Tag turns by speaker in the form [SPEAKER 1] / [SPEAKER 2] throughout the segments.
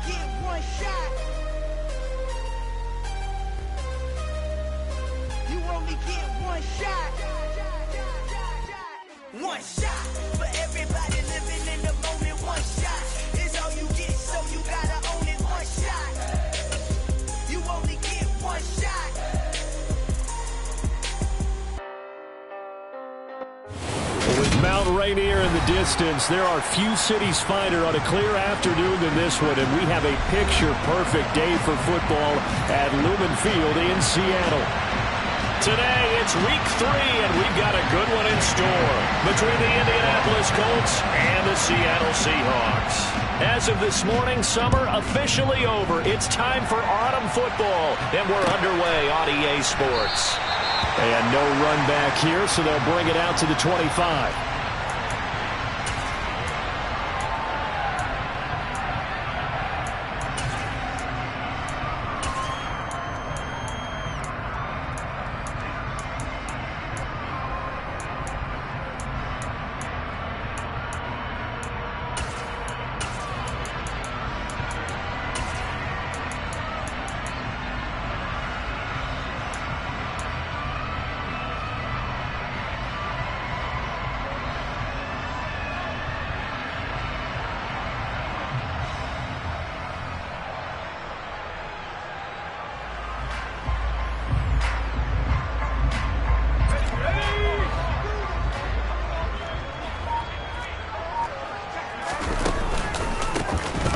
[SPEAKER 1] get one shot. You only get one shot. One shot for everybody living in the moment. One shot is all you get, so you gotta own it. One shot. You only get one shot.
[SPEAKER 2] With Mount Rainier in the distance, there are few cities finer on a clear afternoon than this one, and we have a picture-perfect day for football at Lumen Field in Seattle. Today, it's week 3, and we've got a good one in store between the Indianapolis Colts and the Seattle Seahawks. As of this morning, summer officially over. It's time for autumn football, and we're underway on EA Sports. And no run back here, so they'll bring it out to the 25.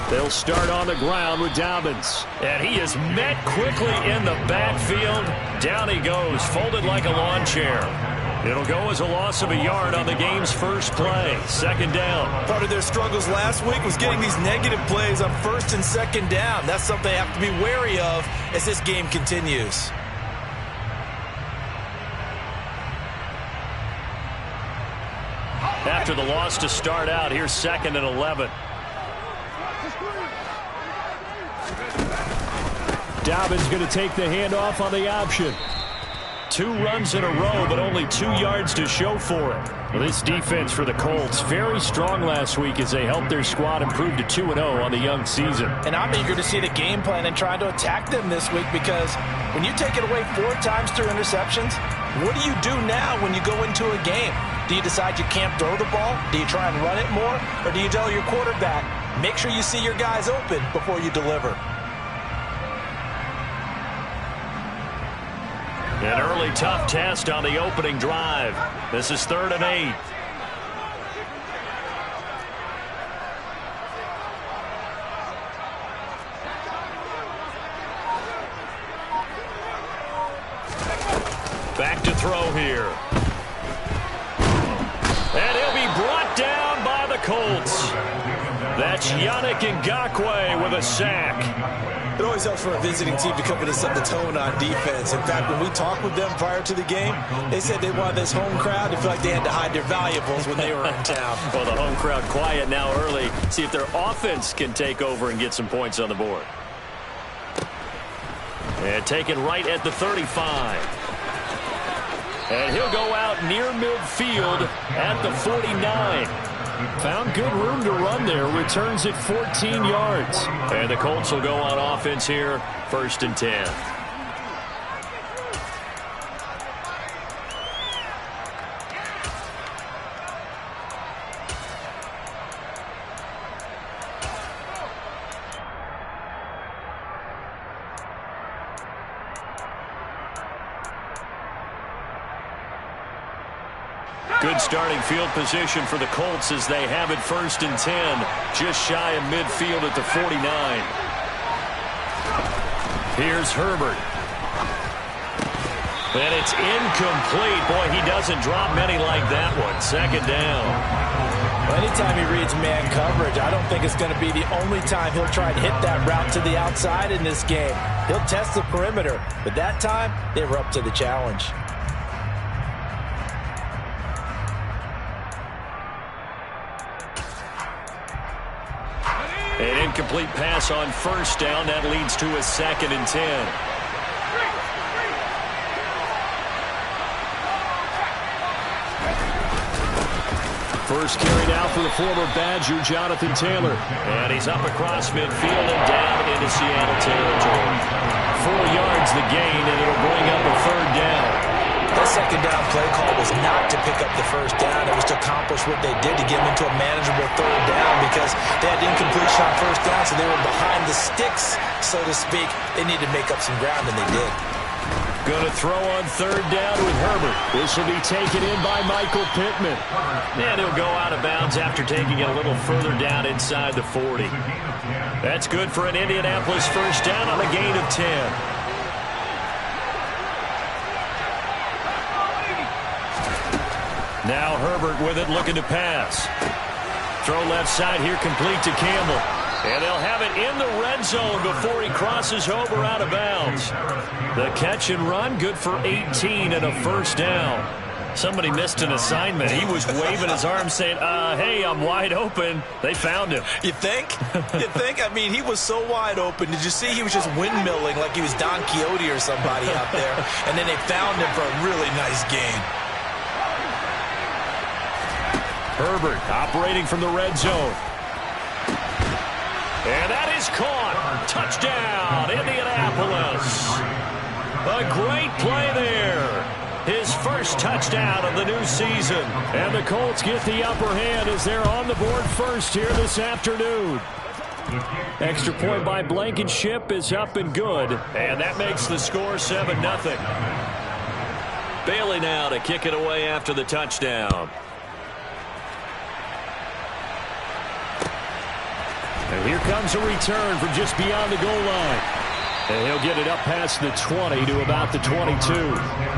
[SPEAKER 2] They'll start on the ground with Dobbins. And he is met quickly in the backfield. Down he goes, folded like a lawn chair. It'll go as a loss of a yard on the game's first play. Second down.
[SPEAKER 3] Part of their struggles last week was getting these negative plays on first and second down. That's something they have to be wary of as this game continues.
[SPEAKER 2] After the loss to start out, here's 2nd and 11. Dobbins going to take the handoff on the option. 2 runs in a row, but only 2 yards to show for it. Well, this defense for the Colts, very strong last week as they helped their squad improve to 2-0 on the young season.
[SPEAKER 3] And I'm eager to see the game plan and try to attack them this week, because when you take it away 4 times through interceptions, what do you do now when you go into a game? Do you decide you can't throw the ball? Do you try and run it more? Or do you tell your quarterback, make sure you see your guys open before you deliver?
[SPEAKER 2] An early tough test on the opening drive. This is 3rd and 8. Back to throw here. And he'll be brought down by the Colts. That's Yannick Ngakoue with a sack.
[SPEAKER 3] It always helps for a visiting team to come in and set the tone on defense. In fact, when we talked with them prior to the game, they said they wanted this home crowd to feel like they had to hide their valuables when they were in town.
[SPEAKER 2] Well, the home crowd quiet now early. See if their offense can take over and get some points on the board. And taken right at the 35. And he'll go out near midfield at the 49. Found good room to run there. Returns it 14 yards. And the Colts will go on offense here. 1st and 10. Good starting field position for the Colts as they have it 1st and 10. Just shy of midfield at the 49. Here's Herbert. And it's incomplete. Boy, he doesn't drop many like that one. 2nd down.
[SPEAKER 3] Well, anytime he reads man coverage, I don't think it's going to be the only time he'll try to hit that route to the outside in this game. He'll test the perimeter, but that time they were up to the challenge.
[SPEAKER 2] An incomplete pass on 1st down. That leads to a 2nd and 10. First carry now for the former Badger, Jonathan Taylor. And he's up across midfield and down into Seattle territory. 4 yards the gain, and it'll bring up a third down.
[SPEAKER 3] That second down play call was not to pick up the first down. It was to accomplish what they did to get them into a manageable third down because they had incompletion on first down, so they were behind the sticks, so to speak. They needed to make up some ground, and they did.
[SPEAKER 2] Going to throw on third down with Herbert. This will be taken in by Michael Pittman. And he'll go out of bounds after taking it a little further down inside the 40. That's good for an Indianapolis first down on a gain of 10. Now Herbert with it, looking to pass. Throw left side here, complete to Campbell. And they'll have it in the red zone before he crosses over out of bounds. The catch and run, good for 18 and a first down. Somebody missed an assignment. He was waving his arms saying, hey, I'm wide open. They found him.
[SPEAKER 3] You think? You think? I mean, he was so wide open. Did you see he was just windmilling like he was Don Quixote or somebody out there? And then they found him for a really nice gain.
[SPEAKER 2] Herbert operating from the red zone. And that is caught. Touchdown, Indianapolis. A great play there. His first touchdown of the new season. And the Colts get the upper hand as they're on the board first here this afternoon. Extra point by Blankenship is up and good. And that makes the score 7-0. Bailey now to kick it away after the touchdown. And here comes a return from just beyond the goal line. And he'll get it up past the 20 to about the 22.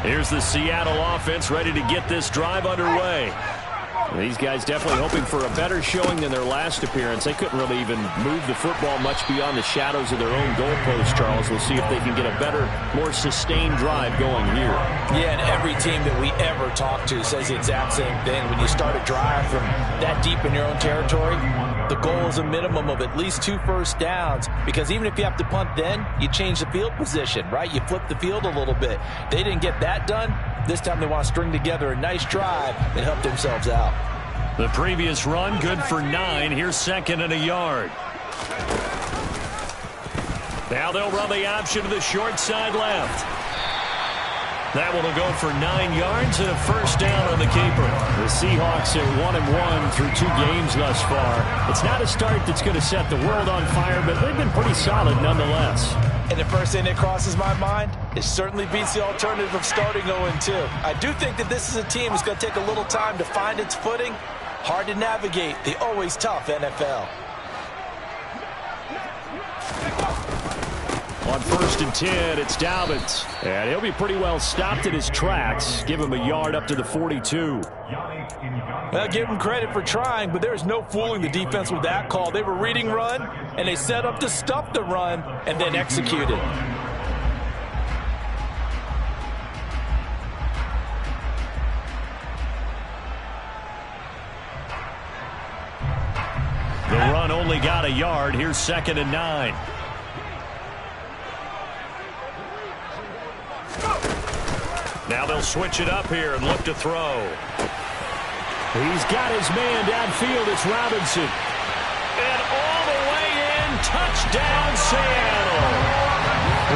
[SPEAKER 2] Here's the Seattle offense ready to get this drive underway. These guys definitely hoping for a better showing than their last appearance. They couldn't really even move the football much beyond the shadows of their own goalpost, Charles. We'll see if they can get a better, more sustained drive going here. Yeah, and every team that we ever talk to says the exact same thing. When you start a drive from that deep in your own territory, the goal is a minimum of at least 2 first downs, because even if you have to punt then, you change the field position, right? You flip the field a little bit. They didn't get that done. This time they want to string together a nice drive and help themselves out. The previous run, good for 9. Here's second and a yard. Now they'll run the option to the short side left. That one will go for 9 yards and a first down on the keeper. The Seahawks are 1-1 through 2 games thus far. It's not a start that's going to set the world on fire, but they've been pretty solid nonetheless. And the first thing that crosses my mind, it certainly beats the alternative of starting 0-2. I do think that this is a team that's going to take a little time to find its footing. Hard to navigate the always tough NFL. On 1st and 10, it's Dobbins. And he'll be pretty well stopped in his tracks. Give him a yard up to the 42. Well, give him credit for trying, but there's no fooling the defense with that call. They were reading run, and they set up to stop the run, and then executed. The run only got a yard. Here's 2nd and 9. Now they'll switch it up here and look to throw. He's got his man downfield. It's Robinson. And all the way in, touchdown Seattle.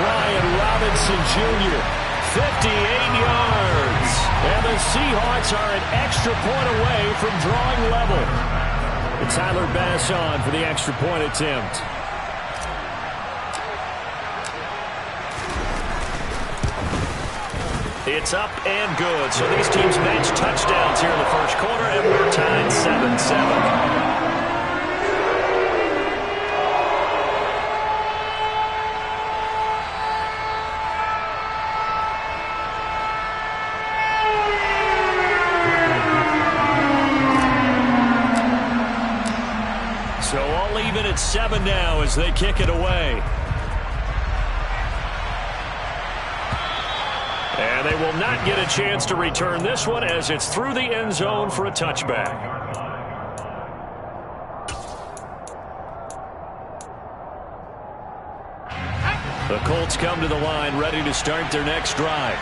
[SPEAKER 2] Ryan Robinson Jr., 58 yards. And the Seahawks are an extra point away from drawing level. And Tyler Bass on for the extra point attempt. It's up and good. So these teams match touchdowns here in the first quarter, and we're tied 7-7. All even at 7 now as they kick it away. And they will not get a chance to return this one as it's through the end zone for a touchback. The Colts come to the line ready to start their next drive.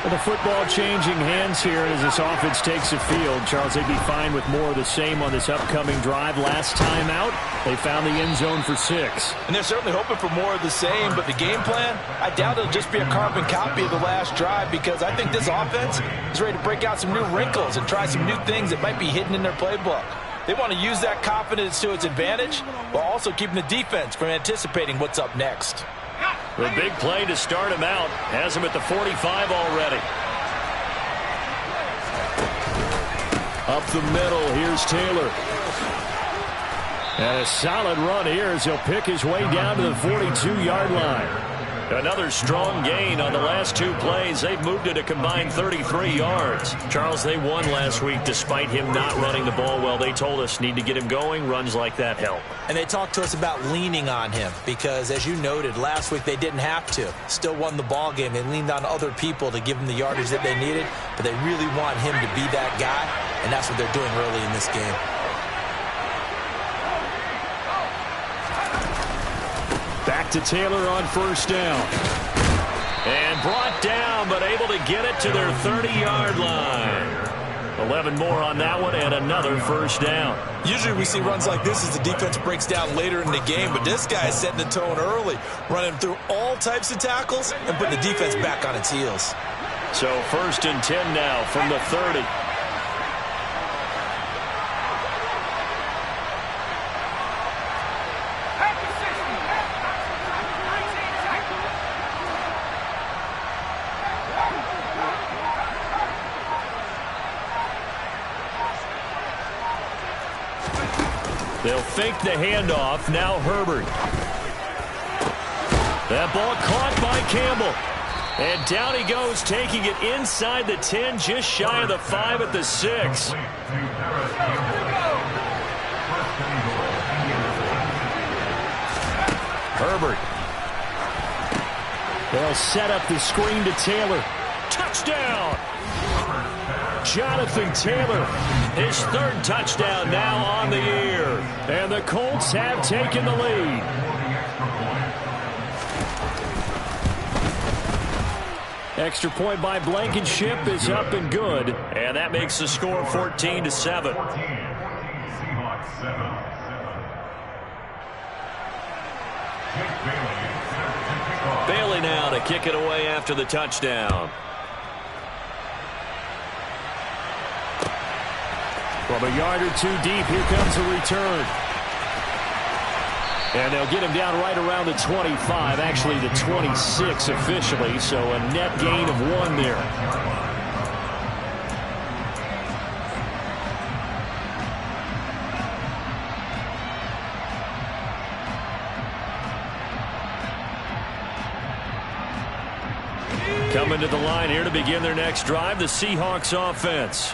[SPEAKER 2] Well, the football changing hands here as this offense takes the field. Charles, they'd be fine with more of the same on this upcoming drive. Last time out, they found the end zone for 6.
[SPEAKER 3] And they're certainly hoping for more of the same, but the game plan, I doubt it'll just be a carbon copy of the last drive because I think this offense is ready to break out some new wrinkles and try some new things that might be hidden in their playbook. They want to use that confidence to its advantage while also keeping the defense from anticipating what's up next.
[SPEAKER 2] The big play to start him out has him at the 45 already. Up the middle, here's Taylor. And a solid run here as he'll pick his way down to the 42-yard line. Another strong gain on the last 2 plays. They've moved it a combined 33 yards. Charles, they won last week despite him not running the ball well. They told us need to get him going. Runs like that help.
[SPEAKER 3] And they talked to us about leaning on him because, as you noted, last week they didn't have to. Still won the ball game. They leaned on other people to give them the yardage that they needed, but they really want him to be that guy, and that's what they're doing early in this game.
[SPEAKER 2] Back to Taylor on first down. And brought down, but able to get it to their 30-yard line. 11 more on that one, and another first down.
[SPEAKER 3] Usually we see runs like this as the defense breaks down later in the game, but this guy is setting the tone early, running through all types of tackles and putting the defense back on its heels.
[SPEAKER 2] So 1st and 10 now from the 30. They'll fake the handoff. Now Herbert. That ball caught by Campbell. And down he goes, taking it inside the 10, just shy of the 5 at the 6. Herbert. They'll set up the screen to Taylor. Touchdown! Jonathan Taylor, his 3rd touchdown now on the year. And the Colts have taken the lead. Extra point by Blankenship is up and good. And that makes the score 14-7. Bailey now to kick it away after the touchdown. From a yard or 2 deep, here comes a return. And they'll get him down right around the 25, actually the 26 officially, so a net gain of 1 there. Coming to the line here to begin their next drive, the Seahawks offense.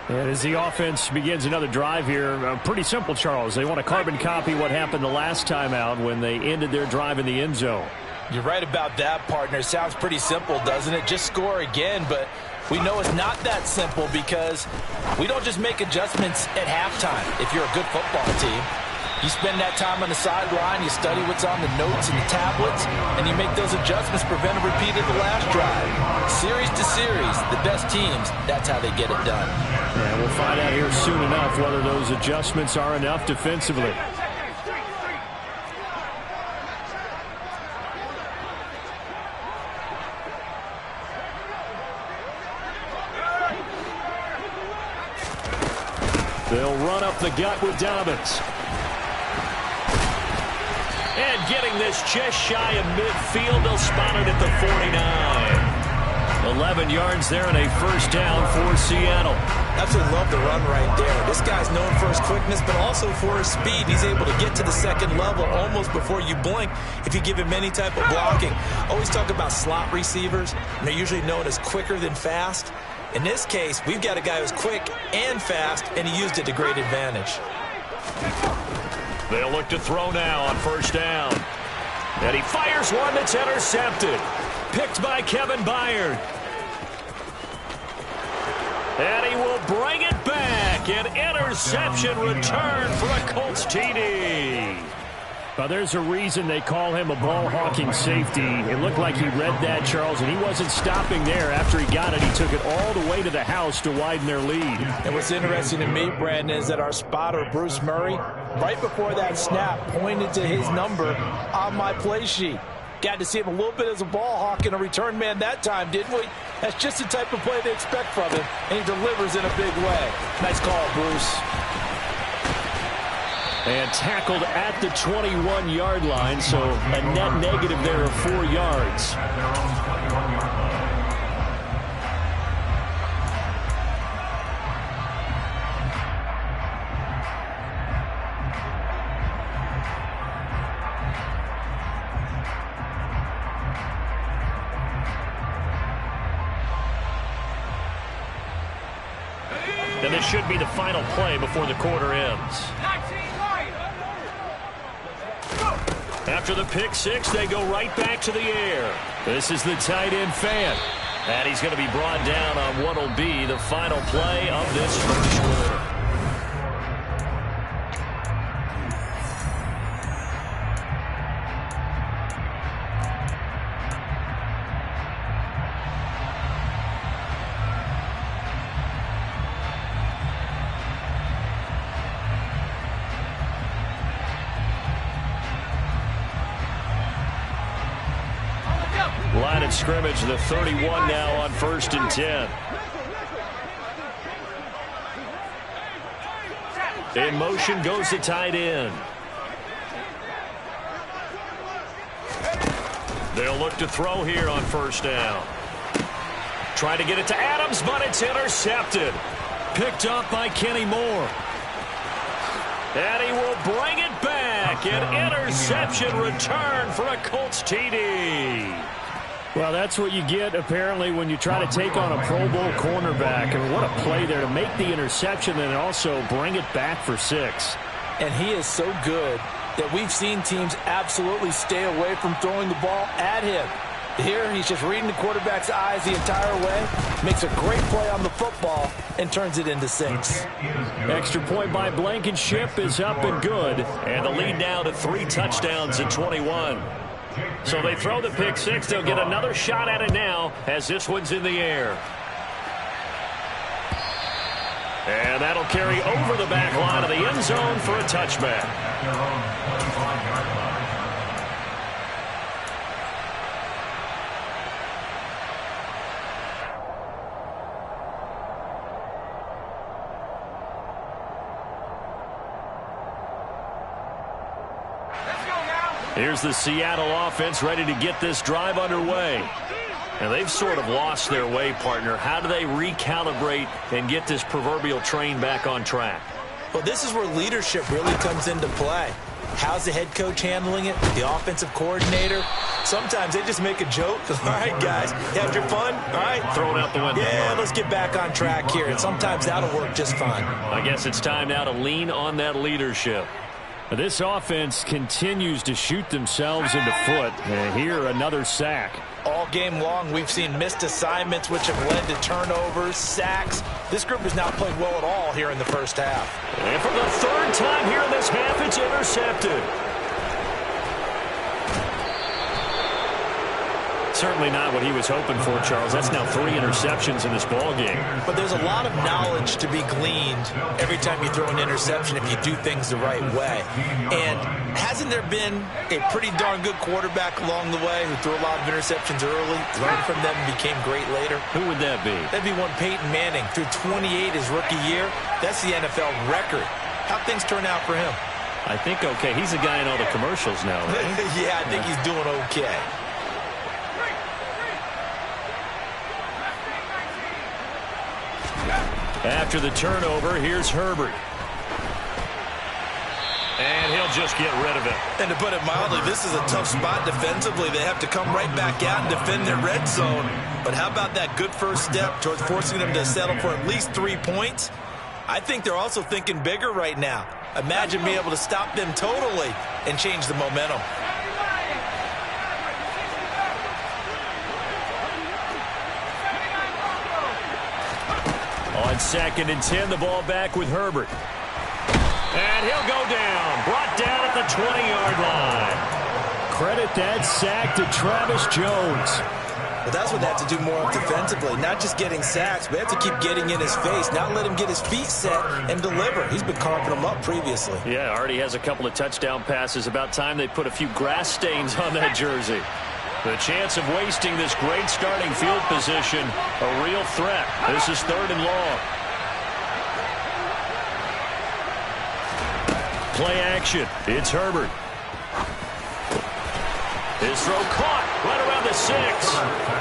[SPEAKER 2] And as the offense begins another drive here, pretty simple, Charles. They want to carbon copy what happened the last time out when they ended their drive in the end zone.
[SPEAKER 3] You're right about that, partner. Sounds pretty simple, doesn't it? Just score again, but we know it's not that simple because we don't just make adjustments at halftime if you're a good football team. You spend that time on the sideline, you study what's on the notes and the tablets, and you make those adjustments, prevent a repeat of the last drive. Series to series, the best teams, that's how they get it done.
[SPEAKER 2] And we'll find out here soon enough whether those adjustments are enough defensively. They'll run up the gut with Dobbins. And getting this just shy of midfield, they'll spot it at the 49. 11 yards there and a first down for Seattle.
[SPEAKER 3] Absolutely love the run right there. This guy's known for his quickness, but also for his speed. He's able to get to the second level almost before you blink if you give him any type of blocking. Always talk about slot receivers, and they're usually known as quicker than fast. In this case, we've got a guy who's quick and fast, and he used it to great advantage.
[SPEAKER 2] They'll look to throw now on first down. And he fires one that's intercepted. Picked by Kevin Byard. And he will bring it back. An interception return for a Colts TD. Well, there's a reason they call him a ball-hawking safety. It looked like he read that, Charles, and he wasn't stopping there. After he got it, he took it all the way to the house to widen their lead.
[SPEAKER 3] And what's interesting to me, Brandon, is that our spotter, Bruce Murray, right before that snap, pointed to his number on my play sheet. Got to see him a little bit as a ball hawk and a return man that time, didn't we? That's just the type of play they expect from him, and he delivers in a big way. Nice call, Bruce.
[SPEAKER 2] And tackled at the 21-yard line, so a net negative there of 4 yards. And this should be the final play before the quarter ends. After the pick six, they go right back to the air. This is the tight end fan. And he's going to be brought down on what will be the final play of this first quarter. Line of scrimmage, the 31 now on 1st and 10. In motion goes the tight end. They'll look to throw here on first down. Trying to get it to Adams, but it's intercepted. Picked up by Kenny Moore. And he will bring it back. An interception return for a Colts TD. Well, that's what you get, apparently, when you try to take on a Pro Bowl cornerback. And what a play there to make the interception and also bring it back for 6.
[SPEAKER 3] And he is so good that we've seen teams absolutely stay away from throwing the ball at him. Here, he's just reading the quarterback's eyes the entire way, makes a great play on the football, and turns it into 6.
[SPEAKER 2] Extra point by Blankenship is up and good. And the lead now to 3 touchdowns at 21. So they throw the pick six. They'll get another shot at it now as this one's in the air. And that'll carry over the back line of the end zone for a touchback. Here's the Seattle offense ready to get this drive underway. And they've sort of lost their way, partner. How do they recalibrate and get this proverbial train back on track?
[SPEAKER 3] Well, this is where leadership really comes into play. How's the head coach handling it? The offensive coordinator? Sometimes they just make a joke. All right, guys, you had your fun? All right.
[SPEAKER 2] Throw it out the window.
[SPEAKER 3] Yeah, let's get back on track here. And sometimes that'll work just fine.
[SPEAKER 2] I guess it's time now to lean on that leadership. This offense continues to shoot themselves in the foot. And here, another sack.
[SPEAKER 3] All game long, we've seen missed assignments, which have led to turnovers, sacks. This group has not played well at all here in the first half.
[SPEAKER 2] And for the third time here in this half, it's intercepted. Certainly not what he was hoping for, Charles. That's now 3 interceptions in this ball game.
[SPEAKER 3] But there's a lot of knowledge to be gleaned every time you throw an interception if you do things the right way. And hasn't there been a pretty darn good quarterback along the way who threw a lot of interceptions early, learned from them, and became great later?
[SPEAKER 2] Who would that be?
[SPEAKER 3] That'd be one Peyton Manning. Threw 28 his rookie year. That's the NFL record. How'd things turn out for him?
[SPEAKER 2] I think okay. He's a guy in all the commercials now, right?
[SPEAKER 3] Yeah, I think he's doing okay.
[SPEAKER 2] After the turnover, here's Herbert. And he'll just get rid of it.
[SPEAKER 3] And to put it mildly, this is a tough spot defensively. They have to come right back out and defend their red zone. But how about that good first step towards forcing them to settle for at least 3 points? I think they're also thinking bigger right now. Imagine being able to stop them totally and change the momentum.
[SPEAKER 2] On 2nd and 10, the ball back with Herbert. And he'll go down. Brought down at the 20-yard line. Credit that sack to Travis Jones.
[SPEAKER 3] But that's what they have to do more of defensively. Not just getting sacks, but they have to keep getting in his face. Not let him get his feet set and deliver. He's been carving them up previously.
[SPEAKER 2] Yeah, already has a couple of touchdown passes. About time they put a few grass stains on that jersey. The chance of wasting this great starting field position, a real threat. This is 3rd and long. Play action. It's Herbert. His throw caught right around the 6.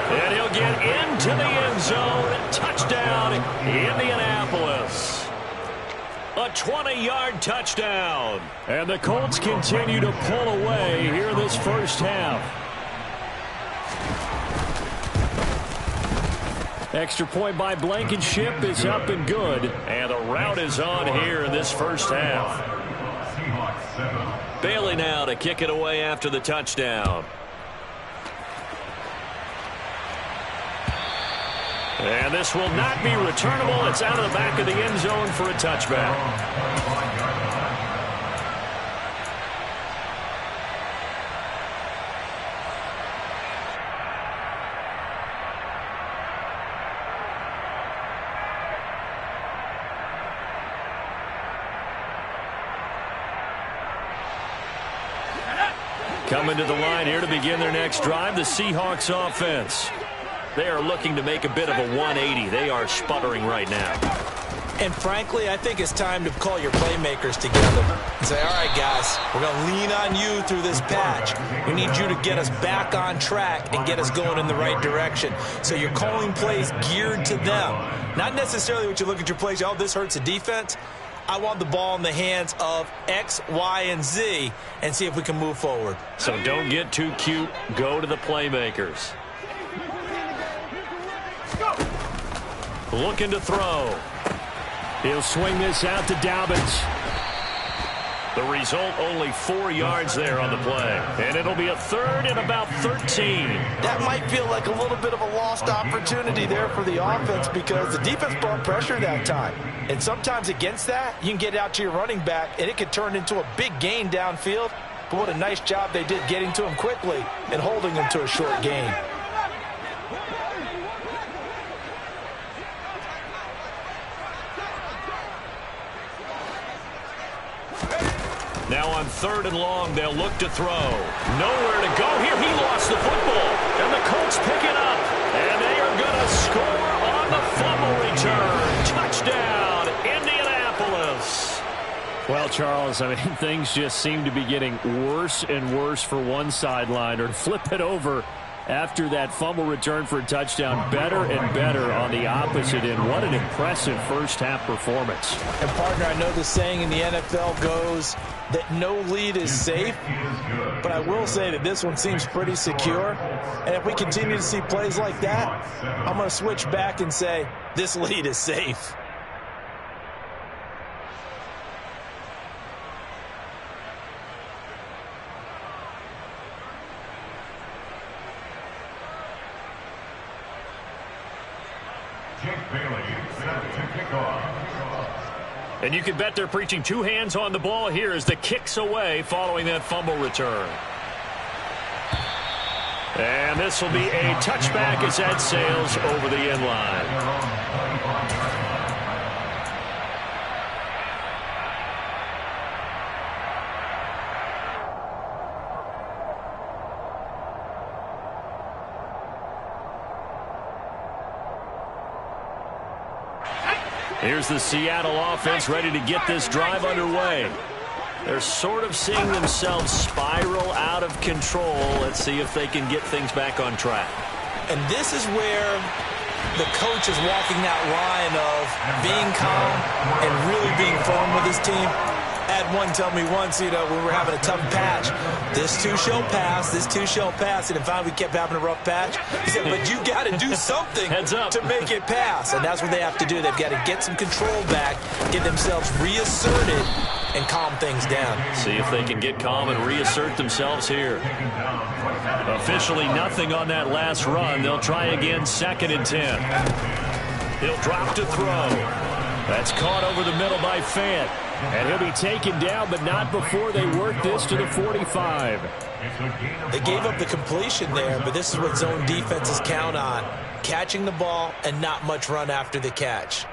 [SPEAKER 2] And he'll get into the end zone. Touchdown, Indianapolis. A 20-yard touchdown. And the Colts continue to pull away here this first half. Extra point by Blankenship is up and good. And the route is on here in this first half. Bailey now to kick it away after the touchdown. And this will not be returnable. It's out of the back of the end zone for a touchback. Coming to the line here to begin their next drive, the Seahawks offense. They are looking to make a bit of a 180. They are sputtering right now.
[SPEAKER 3] And frankly, I think it's time to call your playmakers together and say, all right, guys, we're going to lean on you through this patch. We need you to get us back on track and get us going in the right direction. So you're calling plays geared to them. Not necessarily what you look at your plays, oh, this hurts the defense. I want the ball in the hands of X, Y, and Z and see if we can move forward.
[SPEAKER 2] So don't get too cute. Go to the playmakers. Looking to throw. He'll swing this out to Dobbins. The result, only 4 yards there on the play. And it'll be a 3rd and about 13.
[SPEAKER 3] That might feel like a little bit of a lost opportunity there for the offense because the defense brought pressure that time. And sometimes against that, you can get out to your running back, and it could turn into a big gain downfield. But what a nice job they did getting to him quickly and holding him to a short gain.
[SPEAKER 2] Now on 3rd and long, they'll look to throw. Nowhere to go here. He lost the football. And the Colts pick it up. And they are going to score on the fumble return. Touchdown, Indianapolis. Well, Charles, I mean, things just seem to be getting worse and worse for one sideline. Or flip it over after that fumble return for a touchdown. Better and better on the opposite end. What an impressive first-half performance.
[SPEAKER 3] And, partner, I know the saying in the NFL goes that no lead is safe, but I will say that this one seems pretty secure. And if we continue to see plays like that, I'm going to switch back and say this lead is safe.
[SPEAKER 2] And you can bet they're preaching 2 hands on the ball here as the kick's away following that fumble return. And this will be a touchback as that sails over the end line. Here's the Seattle offense ready to get this drive underway. They're sort of seeing themselves spiral out of control. Let's see if they can get things back on track.
[SPEAKER 3] And this is where the coach is walking that line of being calm and really being firm with his team. had one tell me once, when we were having a tough patch, this too shall pass, this too shall pass. And finally we kept having a rough patch. He said, but you got to do something to make it pass. And that's what they have to do. They've got to get some control back, get themselves reasserted, and calm things down.
[SPEAKER 2] See if they can get calm and reassert themselves here. Officially nothing on that last run. They'll try again, 2nd and 10. He'll drop to throw. That's caught over the middle by Fant. And he'll be taken down, but not before they work this to the 45.
[SPEAKER 3] They gave up the completion there, but this is what zone defenses count on. Catching the ball and not much run after the catch.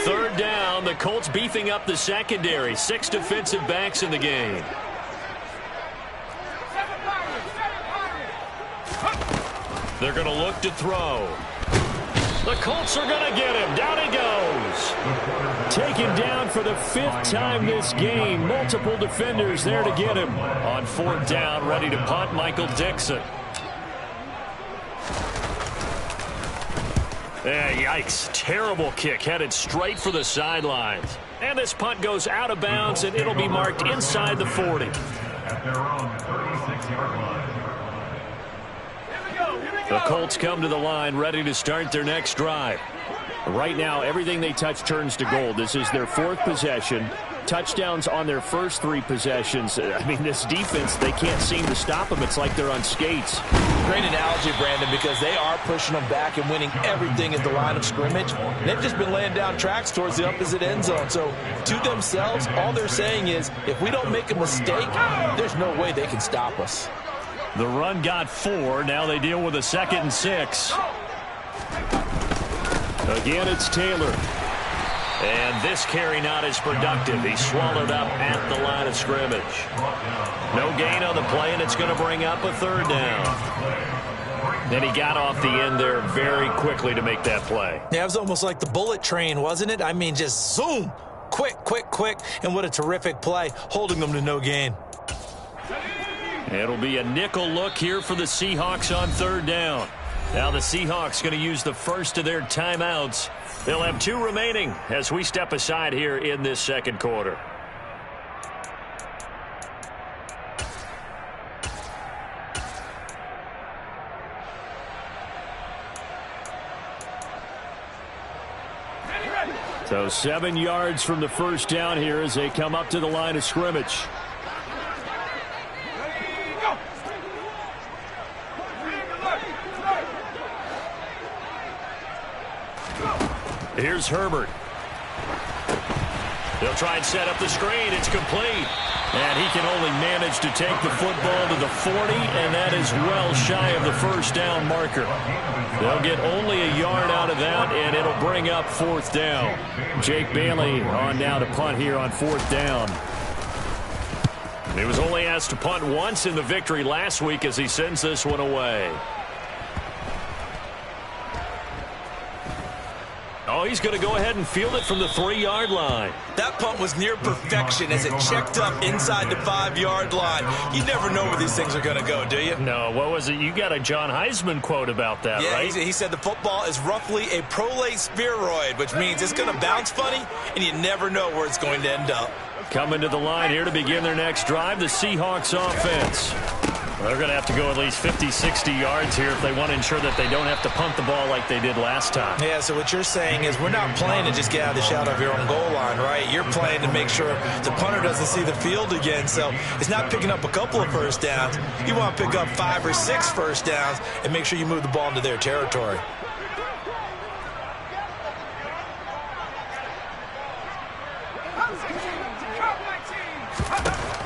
[SPEAKER 2] 3rd down, the Colts beefing up the secondary. 6 defensive backs in the game. They're going to look to throw. The Colts are going to get him. Down he goes. Taken down for the 5th time this game. Multiple defenders there to get him. On 4th down, ready to punt, Michael Dixon. Yikes. Terrible kick headed straight for the sidelines. And this punt goes out of bounds, and it'll be marked inside the 40.
[SPEAKER 4] At their own 36-yard line.
[SPEAKER 2] The Colts come to the line ready to start their next drive. Right now, everything they touch turns to gold. This is their 4th possession. Touchdowns on their first 3 possessions. I mean, this defense, they can't seem to stop them. It's like they're on skates.
[SPEAKER 3] Great analogy, Brandon, because they are pushing them back and winning everything at the line of scrimmage. They've just been laying down tracks towards the opposite end zone. So, to themselves, all they're saying is, if we don't make a mistake, there's no way they can stop us.
[SPEAKER 2] The run got 4. Now they deal with a 2nd and 6. Again, it's Taylor. And this carry not as productive. He's swallowed up at the line of scrimmage. No gain on the play, and it's going to bring up a 3rd down. Then he got off the end there very quickly to make that play.
[SPEAKER 3] Yeah, it was almost like the bullet train, wasn't it? I mean, just zoom. Quick, quick, quick. And what a terrific play, holding them to no gain.
[SPEAKER 2] It'll be a nickel look here for the Seahawks on 3rd down. Now the Seahawks going to use the first of their timeouts. They'll have 2 remaining as we step aside here in this 2nd quarter. So 7 yards from the first down here as they come up to the line of scrimmage. Here's Herbert. They'll try and set up the screen. It's complete. And he can only manage to take the football to the 40, and that is well shy of the first down marker. They'll get only a yard out of that, and it'll bring up 4th down. Jake Bailey on now to punt here on 4th down. He was only asked to punt once in the victory last week as he sends this one away. Oh, he's going to go ahead and field it from the 3-yard line.
[SPEAKER 3] That punt was near perfection as it checked up inside the 5-yard line. You never know where these things are going to go, do you?
[SPEAKER 2] No, what was it? You got a John Heisman quote about that, right?
[SPEAKER 3] Yeah, he said the football is roughly a prolate spheroid, which means it's going to bounce funny, and you never know where it's going to end up.
[SPEAKER 2] Coming to the line here to begin their next drive, the Seahawks offense. They're going to have to go at least 50, 60 yards here if they want to ensure that they don't have to punt the ball like they did last time.
[SPEAKER 3] Yeah, so what you're saying is we're not playing to just get out of the shadow of your own goal line, right? You're playing to make sure the punter doesn't see the field again. So it's not picking up a couple of first downs. You want to pick up 5 or 6 first downs and make sure you move the ball into their territory.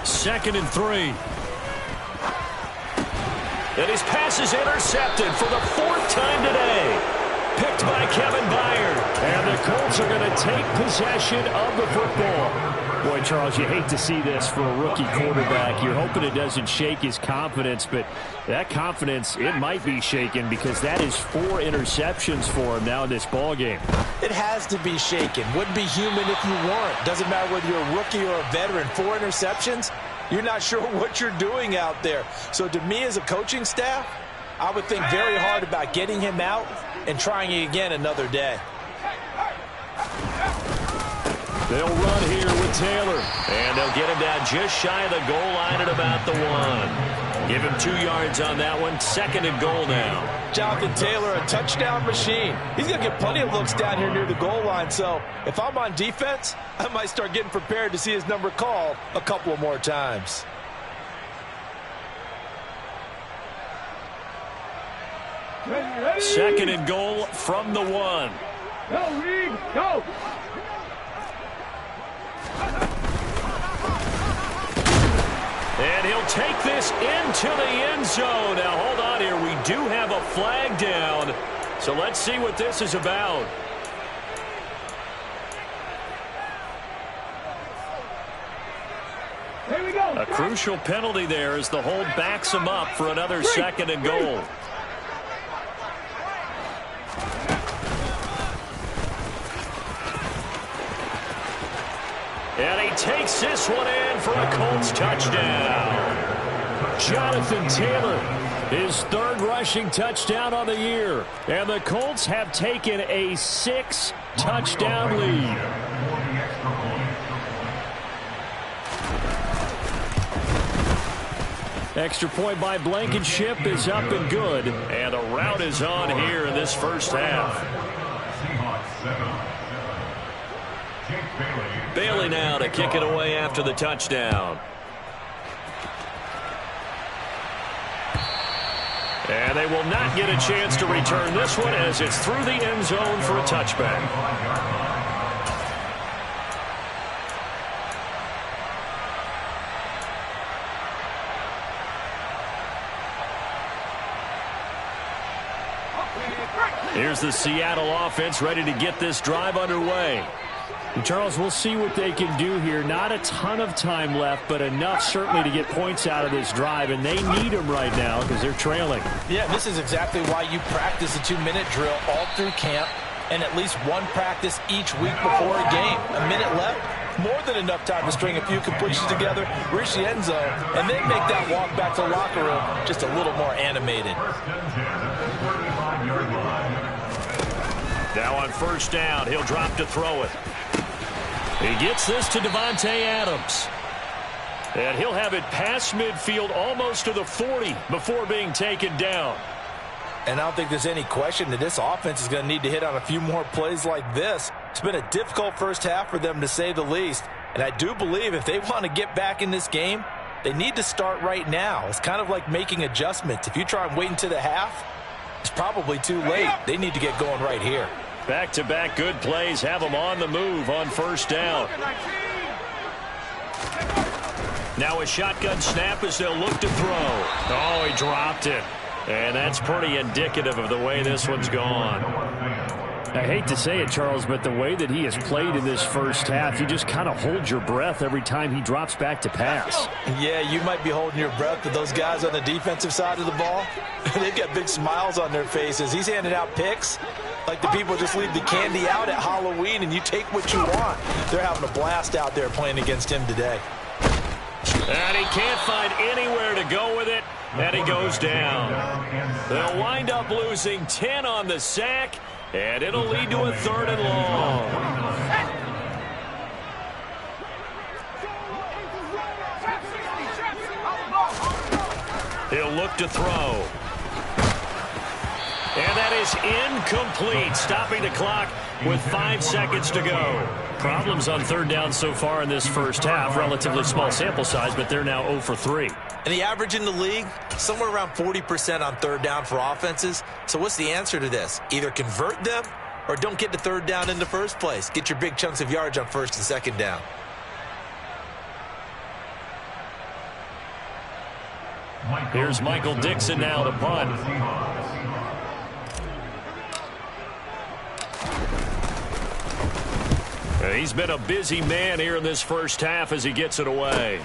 [SPEAKER 2] Second and 3. And his pass is intercepted for the 4th time today. Picked by Kevin Byard. And the Colts are going to take possession of the football. Boy, Charles, you hate to see this for a rookie quarterback. You're hoping it doesn't shake his confidence, but that confidence, it might be shaken because that is 4 interceptions for him now in this ballgame.
[SPEAKER 3] It has to be shaken. Wouldn't be human if you weren't. Doesn't matter whether you're a rookie or a veteran. 4 interceptions, you're not sure what you're doing out there. So to me as a coaching staff, I would think very hard about getting him out and trying it again another day.
[SPEAKER 2] They'll run here with Taylor. And they'll get him down just shy of the goal line at about the 1. Give him 2 yards on that one. 2nd and goal now.
[SPEAKER 3] Jonathan Taylor, a touchdown machine. He's going to get plenty of looks down here near the goal line. So if I'm on defense, I might start getting prepared to see his number called a couple of more times.
[SPEAKER 2] Ready. 2nd and goal from the 1.
[SPEAKER 5] Go, Reed, go!
[SPEAKER 2] And he'll take this into the end zone. Now, hold on here. We do have a flag down. So let's see what this is about.
[SPEAKER 5] Here we go.
[SPEAKER 2] A crucial penalty there as the hold backs him up for another 2nd and goal. And he takes this one in for a Colts touchdown. Jonathan Taylor, his 3rd rushing touchdown on the year. And the Colts have taken a 6-touchdown lead. Extra point by Blankenship is up and good. And a rout is on here in this first half.
[SPEAKER 4] Seahawks 7.
[SPEAKER 2] Bailey now to kick it away after the touchdown. And they will not get a chance to return this one as it's through the end zone for a touchback. Here's the Seattle offense ready to get this drive underway. And Charles, we'll see what they can do here. Not a ton of time left, but enough certainly to get points out of this drive, and they need them right now because they're trailing.
[SPEAKER 3] Yeah, this is exactly why you practice a 2-minute drill all through camp and at least one practice each week before a game. A minute left, more than enough time to string a few completions together, reach the end zone, and then make that walk back to the locker room just a little more animated.
[SPEAKER 2] Now on 1st down, he'll drop to throw it. He gets this to Devontae Adams. And he'll have it past midfield almost to the 40 before being taken down.
[SPEAKER 3] And I don't think there's any question that this offense is going to need to hit on a few more plays like this. It's been a difficult first half for them, to say the least. And I do believe if they want to get back in this game, they need to start right now. It's kind of like making adjustments. If you try and wait until the half, it's probably too late. They need to get going right here.
[SPEAKER 2] Back-to-back good plays have them on the move on 1st down. Now a shotgun snap as they'll look to throw. Oh, he dropped it. And that's pretty indicative of the way this one's gone. I hate to say it, Charles, but the way that he has played in this first half, you just kind of hold your breath every time he drops back to pass.
[SPEAKER 3] Yeah, you might be holding your breath, but those guys on the defensive side of the ball, they've got big smiles on their faces. He's handing out picks like the people just leave the candy out at Halloween and you take what you want. They're having a blast out there playing against him today.
[SPEAKER 2] And he can't find anywhere to go with it, and he goes down. They'll wind up losing 10 on the sack, and it'll lead to a 3rd and long. He'll look to throw. And that is incomplete, stopping the clock with 5 seconds to go. Problems on 3rd down so far in this first half. Relatively small sample size, but they're now 0 for 3.
[SPEAKER 3] And the average in the league, somewhere around 40% on 3rd down for offenses. So what's the answer to this? Either convert them or don't get to 3rd down in the first place. Get your big chunks of yards on 1st and 2nd down.
[SPEAKER 2] Here's Michael Dixon now to punt. He's been a busy man here in this first half as he gets it away.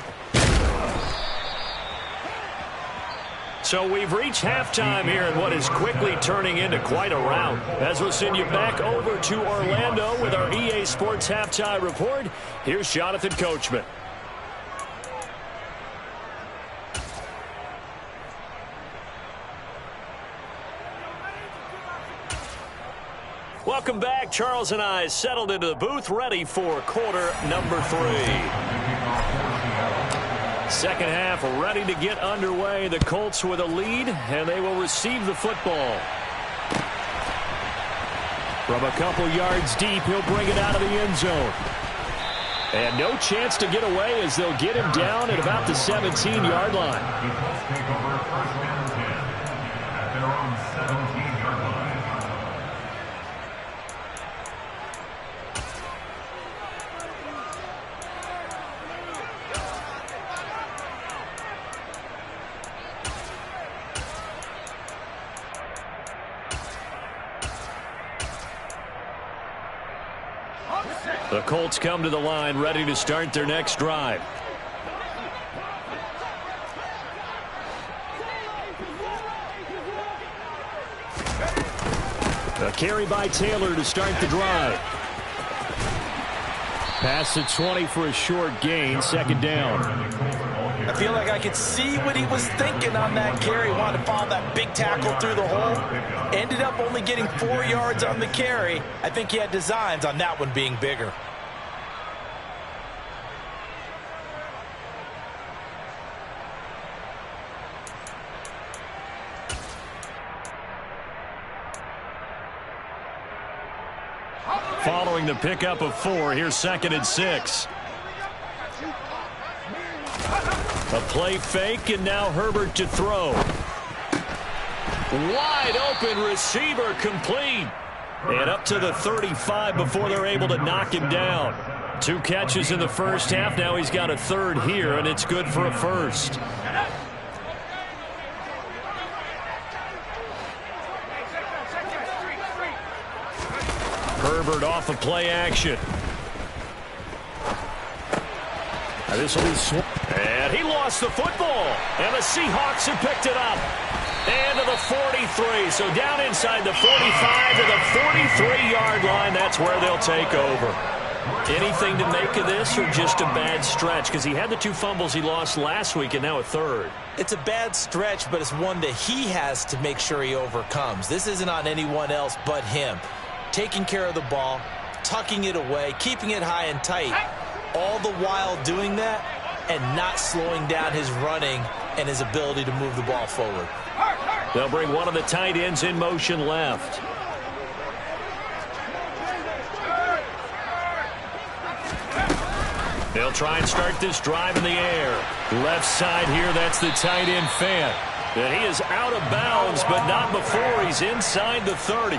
[SPEAKER 2] So we've reached halftime here in what is quickly turning into quite a rout. As we'll send you back over to Orlando with our EA Sports Halftime Report, here's Jonathan Coachman. Welcome Welcome back. Charles and I settled into the booth, ready for quarter number 3. Second half ready to get underway. The Colts with a lead, and they will receive the football. From a couple yards deep, he'll bring it out of the end zone. And no chance to get away as they'll get him down at about the 17-yard line.
[SPEAKER 4] The Colts take over first and 10 at their own 17-yard line.
[SPEAKER 2] The Colts come to the line, ready to start their next drive. A carry by Taylor to start the drive. Pass to 20 for a short gain, second down.
[SPEAKER 3] I feel like I could see what he was thinking on that carry. Wanted to follow that big tackle through the hole. Ended up only getting 4 yards on the carry. I think he had designs on that one being bigger.
[SPEAKER 2] Following the pickup of 4, here's 2nd and 6. A play fake, and now Herbert to throw. Wide open receiver, complete. And up to the 35 before they're able to knock him down. 2 catches in the first half. Now he's got a third here, and it's good for a first. Herbert off of play action. Now this will be and he lost the football. And the Seahawks have picked it up. And to the 43. So down inside the 45 to the 43-yard line. That's where they'll take over. Anything to make of this, or just a bad stretch? Because he had the 2 fumbles he lost last week and now a third.
[SPEAKER 3] It's a bad stretch, but it's one that he has to make sure he overcomes. This isn't on anyone else but him. Taking care of the ball, tucking it away, keeping it high and tight, all the while doing that and not slowing down his running and his ability to move the ball forward.
[SPEAKER 2] They'll bring one of the tight ends in motion left. They'll try and start this drive in the air. Left side here, that's the tight end Fant. And he is out of bounds, but not before he's inside the 30.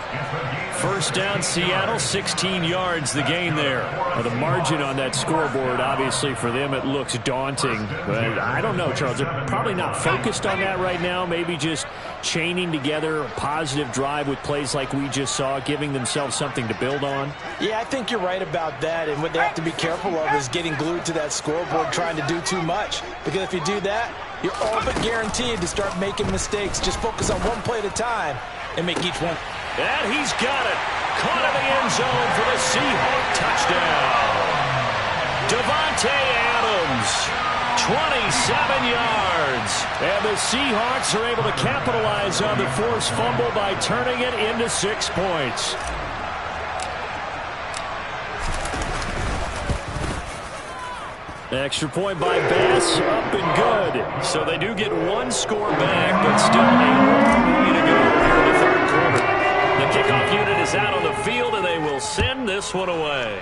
[SPEAKER 2] First down, Seattle, 16 yards, the gain there. Now, the margin on that scoreboard, obviously, for them, it looks daunting. But I don't know, Charles. They're probably not focused on that right now. Maybe just chaining together a positive drive with plays like we just saw, giving themselves something to build on.
[SPEAKER 3] Yeah, I think you're right about that. And what they have to be careful of is getting glued to that scoreboard, trying to do too much. Because if you do that, you're all but guaranteed to start making mistakes. Just focus on one play at a time and make each one.
[SPEAKER 2] And he's got it. Caught in the end zone for the Seahawks touchdown. Devontae Adams, 27 yards. And the Seahawks are able to capitalize on the forced fumble by turning it into 6 points. Extra point by Bass, up and good. So they do get 1 score back, but still a long way to go here in the 3rd quarter. The kickoff unit is out on the field, and they will send this one away.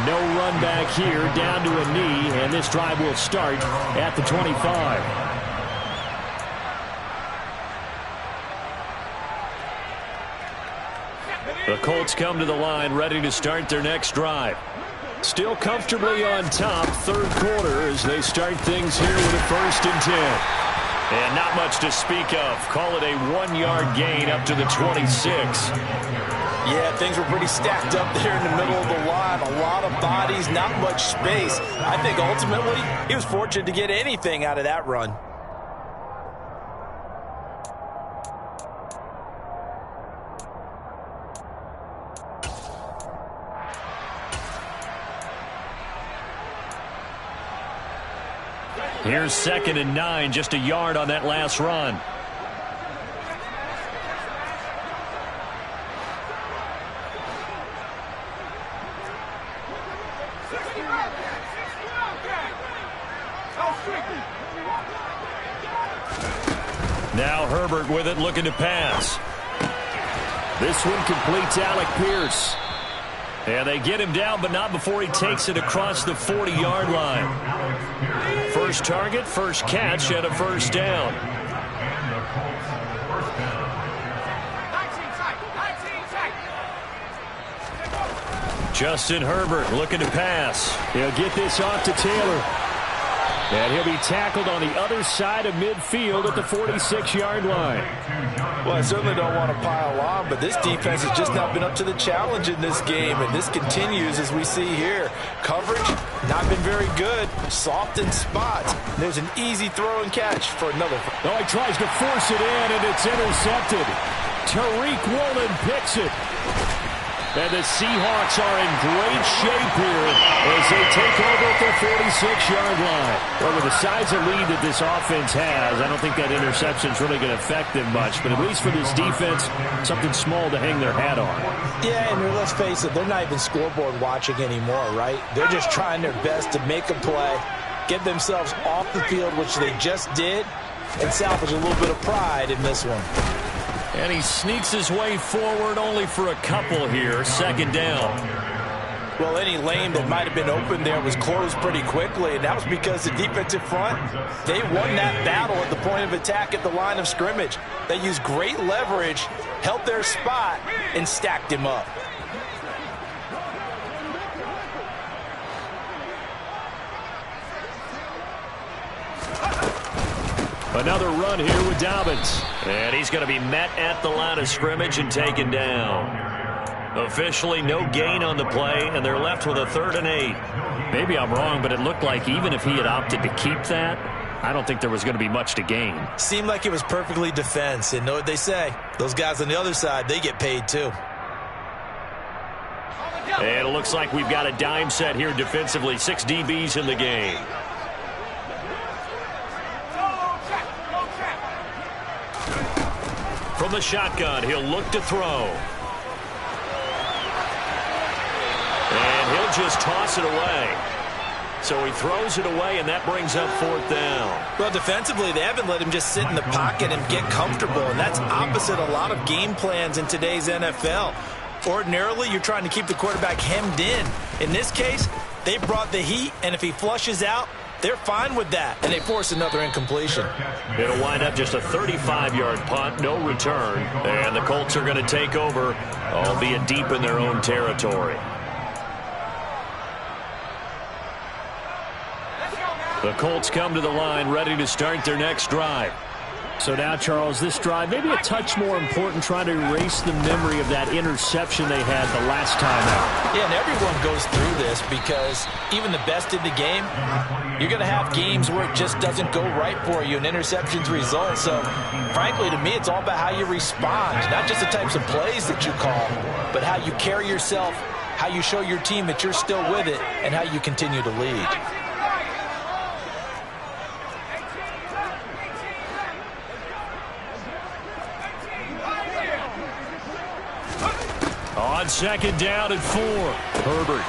[SPEAKER 2] No run back here, down to a knee, and this drive will start at the 25. The Colts come to the line, ready to start their next drive. Still comfortably on top, 3rd quarter, as they start things here with a 1st and 10. And not much to speak of. Call it a 1-yard gain up to the 26.
[SPEAKER 3] Yeah, things were pretty stacked up there in the middle of the line. A lot of bodies, not much space. I think ultimately he was fortunate to get anything out of that run.
[SPEAKER 2] Here's 2nd and 9, just a yard on that last run. Now Herbert with it, looking to pass. This one completes Alec Pierce. And they get him down, but not before he takes it across the 40-yard line. First target, first catch, and a first down. Justin Herbert looking to pass. He'll get this off to Taylor. And he'll be tackled on the other side of midfield at the 46-yard line.
[SPEAKER 3] Well, I certainly don't want to pile on, but this defense has just not been up to the challenge in this game, and this continues as we see here. Coverage, not been very good. Soft in spots. There's an easy throw and catch for another.
[SPEAKER 2] Oh, he tries to force it in, and it's intercepted. Tariq Woolen picks it. And the Seahawks are in great shape here as they take over at their 46-yard line. Well, with the size of lead that this offense has, I don't think that interception is really going to affect them much. But at least for this defense, something small to hang their hat on.
[SPEAKER 3] Yeah, and let's face it, they're not even scoreboard watching anymore, right? They're just trying their best to make a play, get themselves off the field, which they just did, and salvage a little bit of pride in this one.
[SPEAKER 2] And he sneaks his way forward only for a couple here. Second down.
[SPEAKER 3] Well, any lane that might have been open there was closed pretty quickly, and that was because the defensive front, they won that battle at the point of attack at the line of scrimmage. They used great leverage, held their spot, and stacked him up.
[SPEAKER 2] Another run here with Dobbins. And he's going to be met at the line of scrimmage and taken down. Officially no gain on the play, and they're left with a 3rd and 8. Maybe I'm wrong, but it looked like even if he had opted to keep that, I don't think there was going to be much to gain.
[SPEAKER 3] Seemed like it was perfectly defense, and know what they say. Those guys on the other side, they get paid too.
[SPEAKER 2] And it looks like we've got a dime set here defensively. 6 DBs in the game. From the shotgun, he'll look to throw. And he'll just toss it away. So he throws it away, and that brings up 4th down.
[SPEAKER 3] Well, defensively, they haven't let him just sit in the pocket and get comfortable, and that's opposite a lot of game plans in today's NFL. Ordinarily, you're trying to keep the quarterback hemmed in. In this case, they brought the heat, and if he flushes out, they're fine with that, and they force another incompletion.
[SPEAKER 2] It'll wind up just a 35-yard punt, no return, and the Colts are going to take over, albeit deep in their own territory. The Colts come to the line, ready to start their next drive. So now, Charles, this drive maybe a touch more important, trying to erase the memory of that interception they had the last time out.
[SPEAKER 3] Yeah, and everyone goes through this because even the best in the game, you're going to have games where it just doesn't go right for you and interceptions result. So, frankly, to me, it's all about how you respond, not just the types of plays that you call, but how you carry yourself, how you show your team that you're still with it, and how you continue to lead.
[SPEAKER 2] On 2nd down and 4. Herbert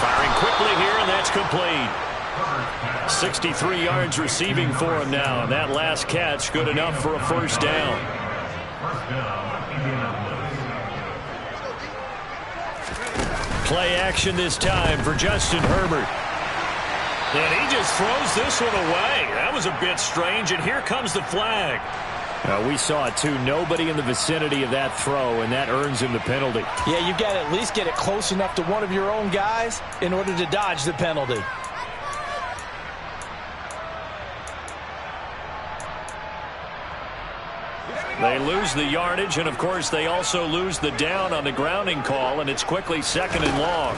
[SPEAKER 2] firing quickly here, and that's complete. 63 yards receiving for him now, and that last catch good enough for a first down. Play action this time for Justin Herbert. And he just throws this one away. That was a bit strange, and here comes the flag. We saw it, too. Nobody in the vicinity of that throw, and that earns him the penalty.
[SPEAKER 3] Yeah, you've got to at least get it close enough to one of your own guys in order to dodge the penalty.
[SPEAKER 2] They lose the yardage, and, of course, they also lose the down on the grounding call, and it's quickly 2nd and long.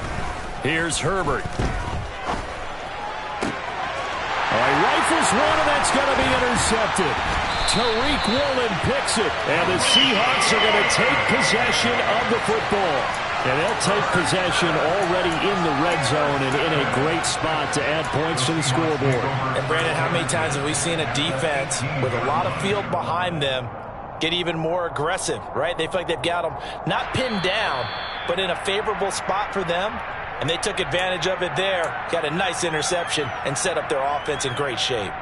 [SPEAKER 2] Here's Herbert. He rifles one, and that's going to be intercepted. Tariq Woolen picks it, and the Seahawks are going to take possession of the football. And they'll take possession already in the red zone and in a great spot to add points to the scoreboard.
[SPEAKER 3] And, Brandon, how many times have we seen a defense with a lot of field behind them get even more aggressive, right? They feel like they've got them not pinned down, but in a favorable spot for them, and they took advantage of it there. Got a nice interception and set up their offense in great shape.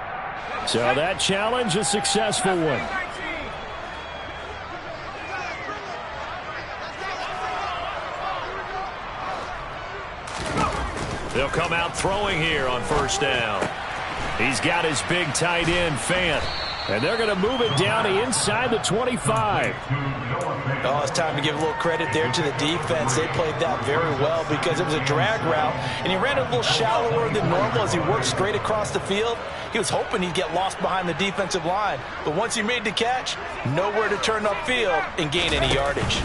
[SPEAKER 2] So that challenge, a successful one. They'll come out throwing here on first down. He's got his big tight end, Fant. And they're going to move it down inside the 25.
[SPEAKER 3] Oh, it's time to give a little credit there to the defense. They played that very well because it was a drag route, and he ran a little shallower than normal as he worked straight across the field. He was hoping he'd get lost behind the defensive line, but once he made the catch, nowhere to turn upfield and gain any yardage.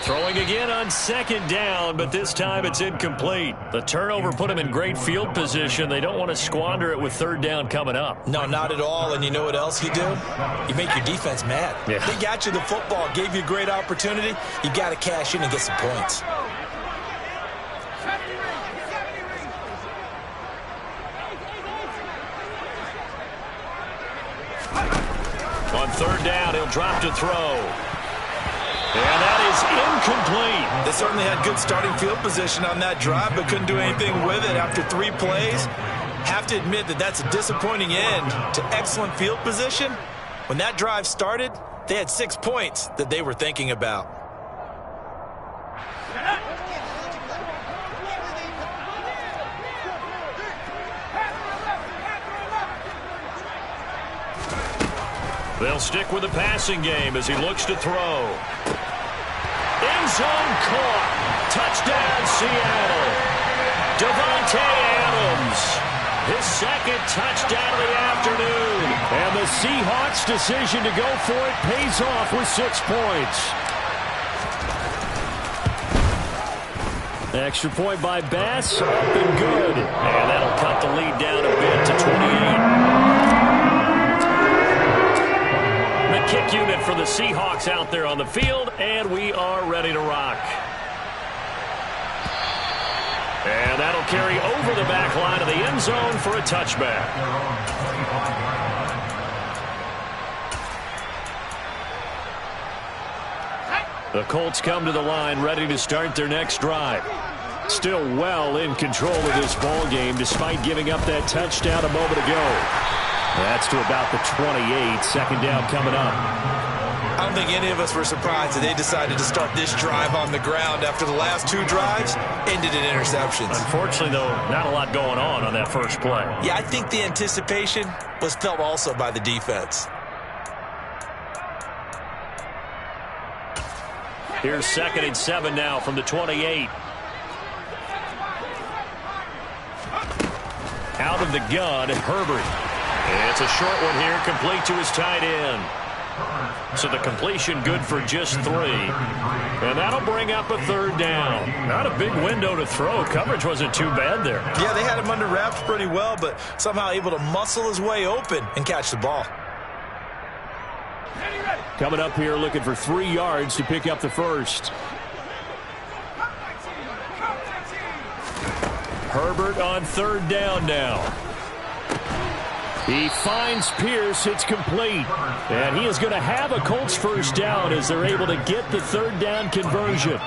[SPEAKER 2] Throwing again on second down, but this time it's incomplete. The turnover put him in great field position. They don't want to squander it with third down coming up.
[SPEAKER 3] No, not at all. And you know what else you do? You make your defense mad.
[SPEAKER 2] Yeah.
[SPEAKER 3] They got you the football, gave you a great opportunity. You got to cash in and get some points.
[SPEAKER 2] On third down, he'll drop to throw. And that is incomplete.
[SPEAKER 3] They certainly had good starting field position on that drive, but couldn't do anything with it after 3 plays. Have to admit that that's a disappointing end to excellent field position. When that drive started, they had 6 points that they were thinking about.
[SPEAKER 2] They'll stick with the passing game as he looks to throw. End zone caught. Touchdown, Seattle. Davante Adams. His second touchdown of the afternoon. And the Seahawks' decision to go for it pays off with 6 points. Extra point by Bass. Up and good. And that'll cut the lead down a bit to 28. Kick unit for the Seahawks out there on the field, and we are ready to rock. And that'll carry over the back line of the end zone for a touchback. The Colts come to the line ready to start their next drive. Still well in control of this ball game despite giving up that touchdown a moment ago. That's to about the 28. Second down coming up.
[SPEAKER 3] I don't think any of us were surprised that they decided to start this drive on the ground after the last 2 drives ended in interceptions.
[SPEAKER 2] Unfortunately, though, not a lot going on that first play.
[SPEAKER 3] Yeah, I think the anticipation was felt also by the defense.
[SPEAKER 2] Here's 2nd and 7 now from the 28. Out of the gun, Herbert. It's a short one here, complete to his tight end. So the completion good for just 3. And that'll bring up a third down. Not a big window to throw. Coverage wasn't too bad there.
[SPEAKER 3] Yeah, they had him under wraps pretty well, but somehow able to muscle his way open and catch the ball.
[SPEAKER 2] Coming up here looking for 3 yards to pick up the first. Herbert on third down now. He finds Pierce. It's complete. And he is going to have a Colts first down as they're able to get the third down conversion.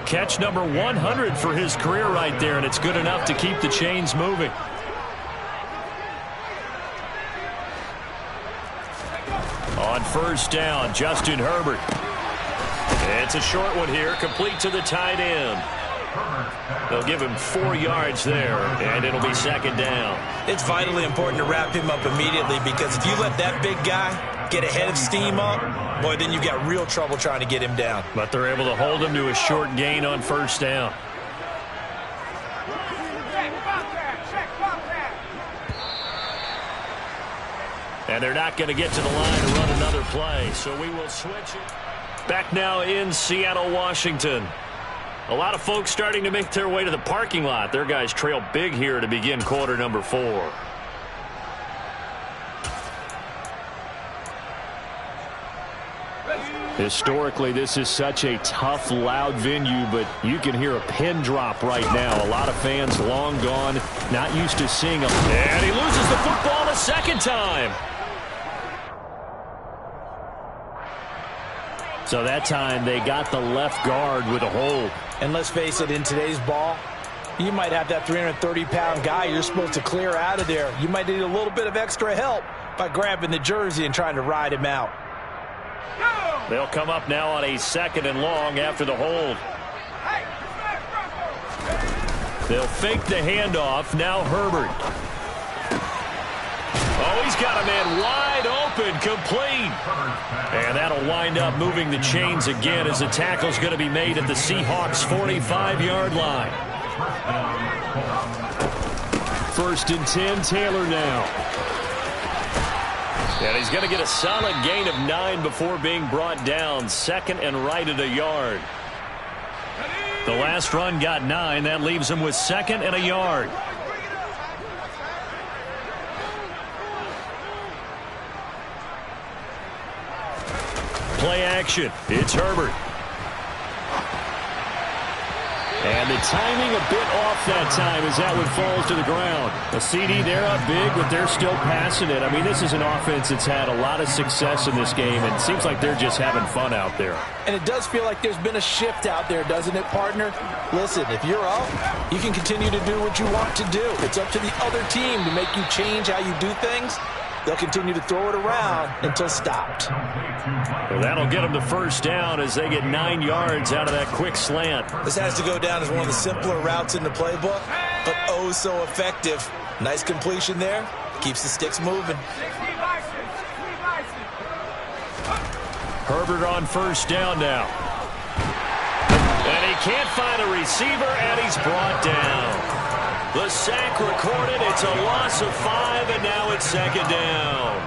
[SPEAKER 2] Catch number 100 for his career right there, and it's good enough to keep the chains moving. On first down, Justin Herbert. It's a short one here, complete to the tight end. They'll give him 4 yards there, and it'll be second down.
[SPEAKER 3] It's vitally important to wrap him up immediately because if you let that big guy get ahead of steam up, boy, then you've got real trouble trying to get him down.
[SPEAKER 2] But they're able to hold him to a short gain on first down. And they're not going to get to the line to run another play, so we will switch it. Back now in Seattle, Washington. A lot of folks starting to make their way to the parking lot. Their guys trail big here to begin quarter number 4. Historically, this is such a tough, loud venue, but you can hear a pin drop right now. A lot of fans long gone, not used to seeing them. And he loses the football a second time. So that time they got the left guard with a hold.
[SPEAKER 3] And let's face it, in today's ball, you might have that 330-pound guy you're supposed to clear out of there. You might need a little bit of extra help by grabbing the jersey and trying to ride him out.
[SPEAKER 2] They'll come up now on a 2nd and long after the hold. They'll fake the handoff. Now Herbert. Oh, he's got a man wide open, complete. And that'll wind up moving the chains again as the tackle's going to be made at the Seahawks 45-yard line. 1st and 10, Taylor now. And he's going to get a solid gain of 9 before being brought down. 2nd and right at a yard. The last run got 9. That leaves him with 2nd and a yard. Play action. It's Herbert. And the timing a bit off that time as that one falls to the ground. A CD, they're up big, but they're still passing it. I mean, this is an offense that's had a lot of success in this game, and it seems like they're just having fun out there.
[SPEAKER 3] And it does feel like there's been a shift out there, doesn't it, partner? Listen, if you're up, you can continue to do what you want to do. It's up to the other team to make you change how you do things. They'll continue to throw it around until stopped.
[SPEAKER 2] Well, that'll get them the first down as they get 9 yards out of that quick slant.
[SPEAKER 3] This has to go down as one of the simpler routes in the playbook, but oh so effective. Nice completion there. Keeps the sticks moving.
[SPEAKER 2] Herbert on 1st down now. And he can't find a receiver, and he's brought down. The sack recorded. It's a loss of 5, and now it's 2nd down.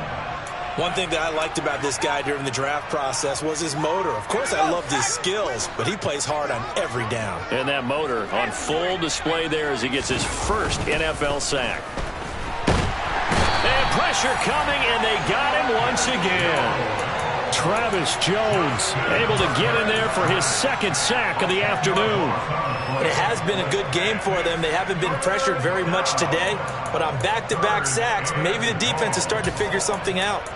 [SPEAKER 3] One thing that I liked about this guy during the draft process was his motor. Of course, I loved his skills, but he plays hard on every down.
[SPEAKER 2] And that motor on full display there as he gets his first NFL sack. And pressure coming, and they got him once again. Travis Jones able to get in there for his 2nd sack of the afternoon.
[SPEAKER 3] It has been a good game for them. They haven't been pressured very much today, but on back-to-back sacks, maybe the defense is starting to figure something out.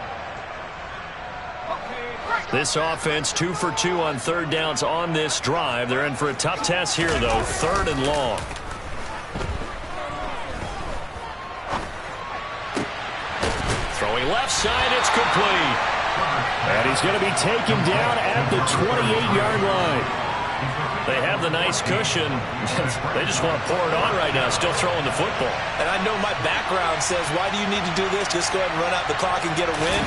[SPEAKER 2] This offense 2 for 2 on 3rd downs on this drive. They're in for a tough test here, though. 3rd and long. Throwing left side, it's complete. And he's going to be taken down at the 28-yard line. They have the nice cushion. They just want to pour it on right now, still throwing the football.
[SPEAKER 3] And I know my background says, why do you need to do this? Just go ahead and run out the clock and get a win.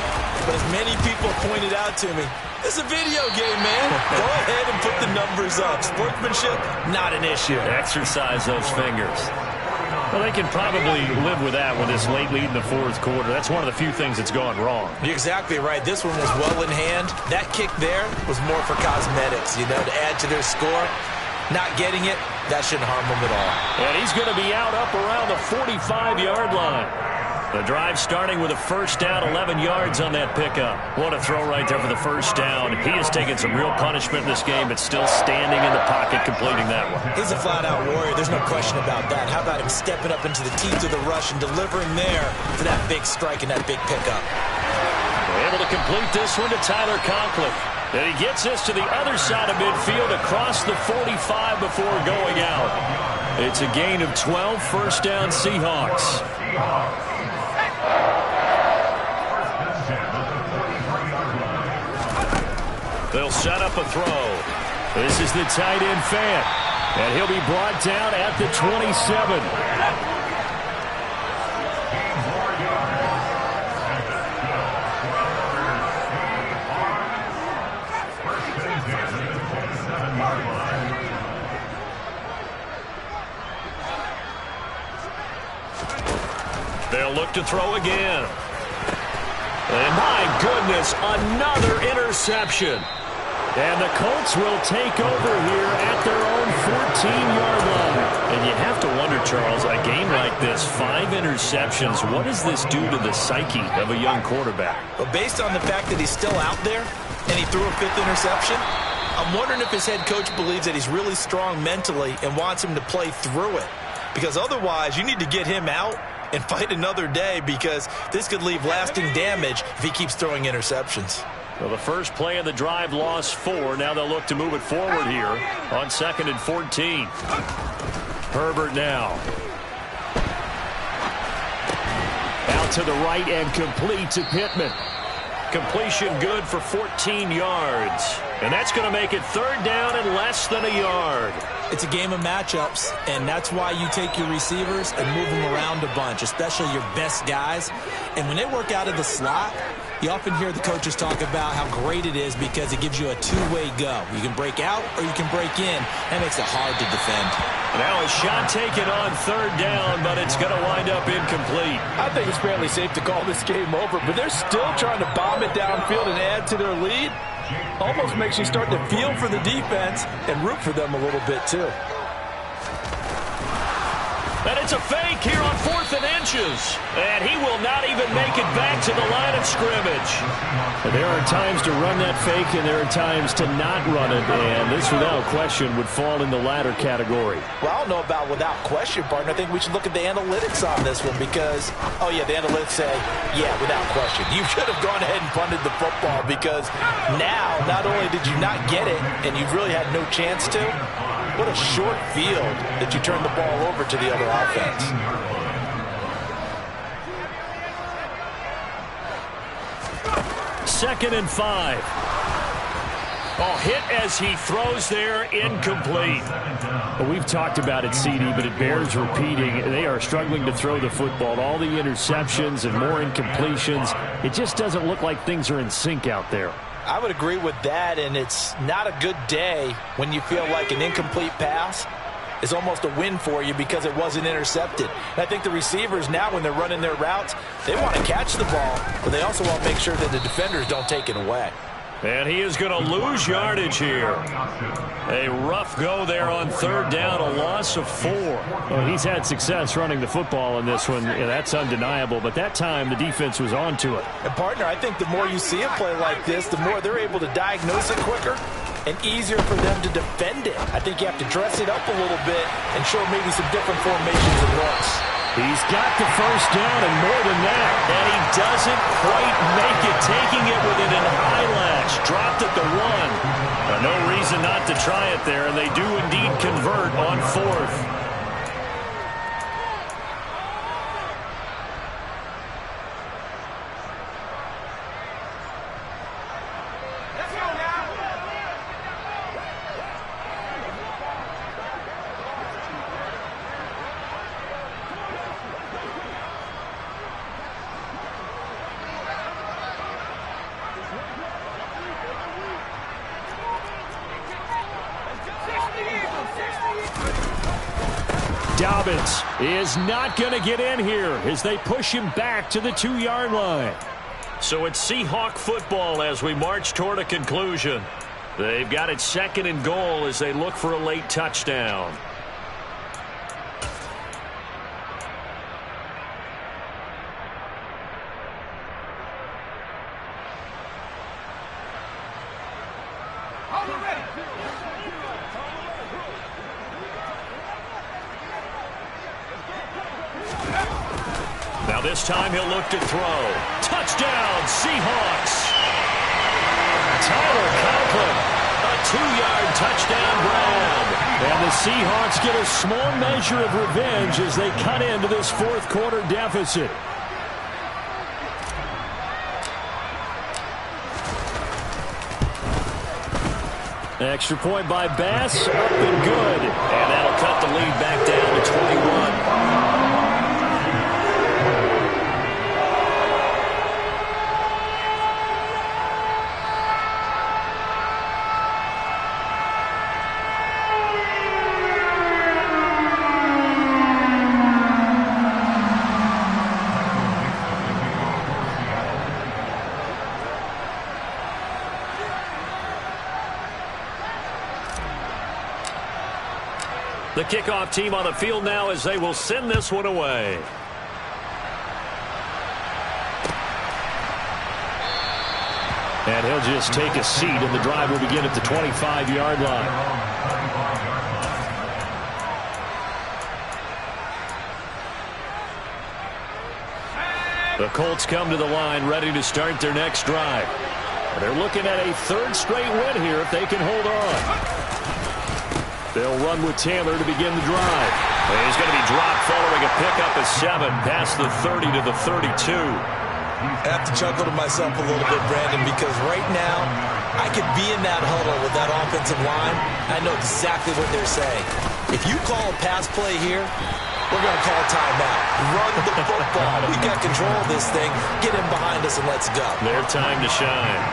[SPEAKER 3] But as many people pointed out to me, it's a video game, man. Go ahead and put the numbers up. Sportsmanship, not an issue.
[SPEAKER 2] Exercise those fingers. Well, they can probably live with that with this late lead in the 4th quarter. That's one of the few things that's gone wrong.
[SPEAKER 3] You're exactly right. This one was well in hand. That kick there was more for cosmetics, you know, to add to their score. Not getting it, that shouldn't harm them at all.
[SPEAKER 2] And he's going to be out up around the 45-yard line. The drive starting with a 1st down, 11 yards on that pickup. What a throw right there for the 1st down. He has taken some real punishment in this game, but still standing in the pocket, completing that one.
[SPEAKER 3] He's a flat-out warrior. There's no question about that. How about him stepping up into the teeth of the rush and delivering there for that big strike and that big pickup?
[SPEAKER 2] We're able to complete this one to Tyler Conklin. And he gets this to the other side of midfield across the 45 before going out. It's a gain of 12, 1st down Seahawks. They'll set up a throw. This is the tight end Fant. And he'll be brought down at the 27. They'll look to throw again. And my goodness, another interception. And the Colts will take over here at their own 14-yard line. And you have to wonder, Charles, a game like this, 5 interceptions, what does this do to the psyche of a young quarterback?
[SPEAKER 3] But based on the fact that he's still out there and he threw a 5th interception, I'm wondering if his head coach believes that he's really strong mentally and wants him to play through it. Because otherwise, you need to get him out and fight another day, because this could leave lasting damage if he keeps throwing interceptions.
[SPEAKER 2] Well, the first play of the drive lost 4. Now they'll look to move it forward here on 2nd and 14. Herbert now. Out to the right and complete to Pittman. Completion good for 14 yards. And that's going to make it 3rd down and less than a yard.
[SPEAKER 3] It's a game of matchups, and that's why you take your receivers and move them around a bunch, especially your best guys. And when they work out of the slot, you often hear the coaches talk about how great it is because it gives you a two-way go. You can break out or you can break in. That makes it hard to defend.
[SPEAKER 2] Now a shot taken on 3rd down, but it's going to wind up incomplete.
[SPEAKER 3] I think it's fairly safe to call this game over, but they're still trying to bomb it downfield and add to their lead. Almost makes you start to feel for the defense and root for them a little bit, too.
[SPEAKER 2] And it's a fake here on 4th and inches. And he will not even make it back to the line of scrimmage. There are times to run that fake, and there are times to not run it. And this, without question, would fall in the latter category.
[SPEAKER 3] Well, I don't know about without question, partner. I think we should look at the analytics on this one because, oh, yeah, the analytics say, yeah, without question. You should have gone ahead and punted the football because now, not only did you not get it, and you've really had no chance to, what a short field that you turn the ball over to the other offense.
[SPEAKER 2] Second and 5. Oh, hit as he throws there, incomplete. Well, we've talked about it, CD, but it bears repeating. They are struggling to throw the football. All the interceptions and more incompletions. It just doesn't look like things are in sync out there.
[SPEAKER 3] I would agree with that, and it's not a good day when you feel like an incomplete pass is almost a win for you because it wasn't intercepted. And I think the receivers now, when they're running their routes, they want to catch the ball, but they also want to make sure that the defenders don't take it away.
[SPEAKER 2] And he is going to lose yardage here. A rough go there on 3rd down, a loss of 4. Well, he's had success running the football in this one. Yeah, that's undeniable, but that time the defense was on to it.
[SPEAKER 3] And, partner, I think the more you see a play like this, the more they're able to diagnose it quicker and easier for them to defend it. I think you have to dress it up a little bit and show maybe some different formations and looks.
[SPEAKER 2] He's got the 1st down and more than that. And he doesn't quite make it, taking it within an eyelash. Dropped at the 1. No reason not to try it there, and they do indeed convert on 4th. Dobbins is not going to get in here as they push him back to the 2-yard line. So it's Seahawk football as we march toward a conclusion. They've got it 2nd and goal as they look for a late touchdown. Now this time he'll look to throw. Touchdown, Seahawks. Tyler Conklin, a 2-yard touchdown grab. And the Seahawks get a small measure of revenge as they cut into this 4th quarter deficit. Extra point by Bass, up and good. And that'll cut the lead back down to 21. The kickoff team on the field now as they will send this one away. And he'll just take a seat, and the drive will begin at the 25-yard line. The Colts come to the line ready to start their next drive. They're looking at a third straight win here if they can hold on. They'll run with Taylor to begin the drive. He's going to be dropped following a pickup of 7 past the 30 to the 32.
[SPEAKER 3] I have to chuckle to myself a little bit, Brandon, because right now I could be in that huddle with that offensive line. I know exactly what they're saying. If you call a pass play here, we're going to call timeout. Run the football. We got control of this thing. Get in behind us and let's go.
[SPEAKER 2] Their time to shine.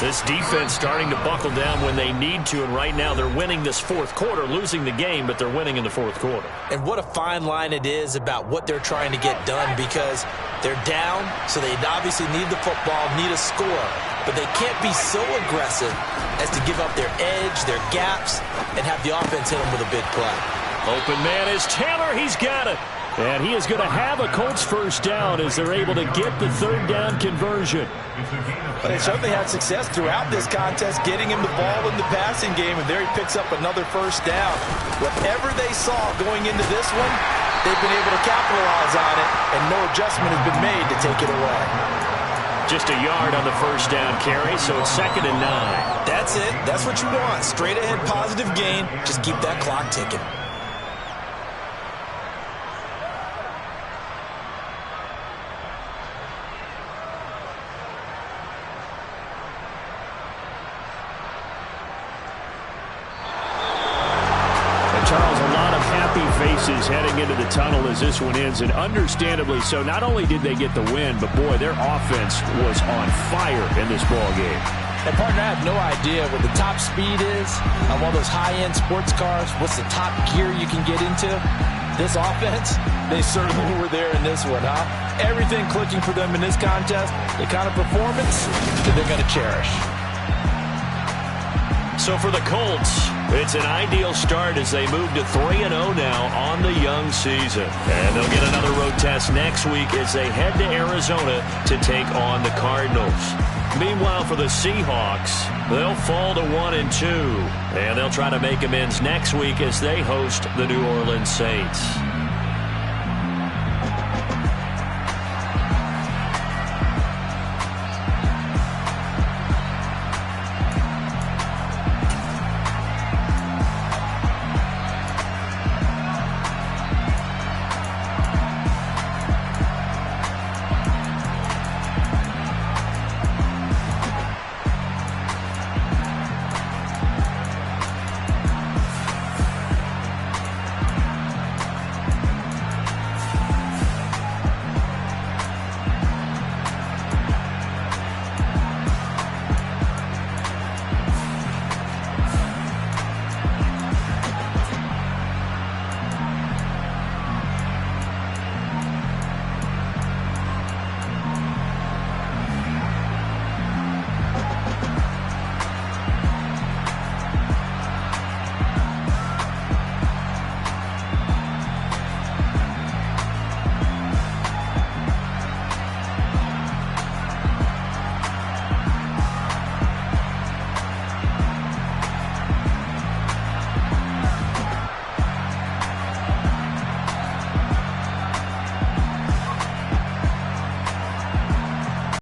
[SPEAKER 2] This defense starting to buckle down when they need to, and right now they're winning this fourth quarter, losing the game, but they're winning in the fourth quarter.
[SPEAKER 3] And what a fine line it is about what they're trying to get done, because they're down, so they obviously need the football, need a score, but they can't be so aggressive as to give up their edge, their gaps, and have the offense hit them with a big play.
[SPEAKER 2] Open man is Taylor. He's got it. And he is going to have a Colts first down as they're able to get the third down conversion.
[SPEAKER 3] But they certainly had success throughout this contest, getting him the ball in the passing game, and there he picks up another first down. Whatever they saw going into this one, they've been able to capitalize on it, and no adjustment has been made to take it away.
[SPEAKER 2] Just a yard on the first down carry, so it's 2nd and 9.
[SPEAKER 3] That's it. That's what you want. Straight ahead positive gain. Just keep that clock ticking.
[SPEAKER 2] Charles, a lot of happy faces heading into the tunnel as this one ends, and understandably so. Not only did they get the win, but boy, their offense was on fire in this ball game.
[SPEAKER 3] And partner, I have no idea what the top speed is on one of those high-end sports cars. What's the top gear you can get into? This offense, they certainly were there in this one, huh? Everything clicking for them in this contest, the kind of performance that they're going to cherish.
[SPEAKER 2] So for the Colts, it's an ideal start as they move to 3-0 now on the young season. And they'll get another road test next week as they head to Arizona to take on the Cardinals. Meanwhile, for the Seahawks, they'll fall to 1-2. And they'll try to make amends next week as they host the New Orleans Saints.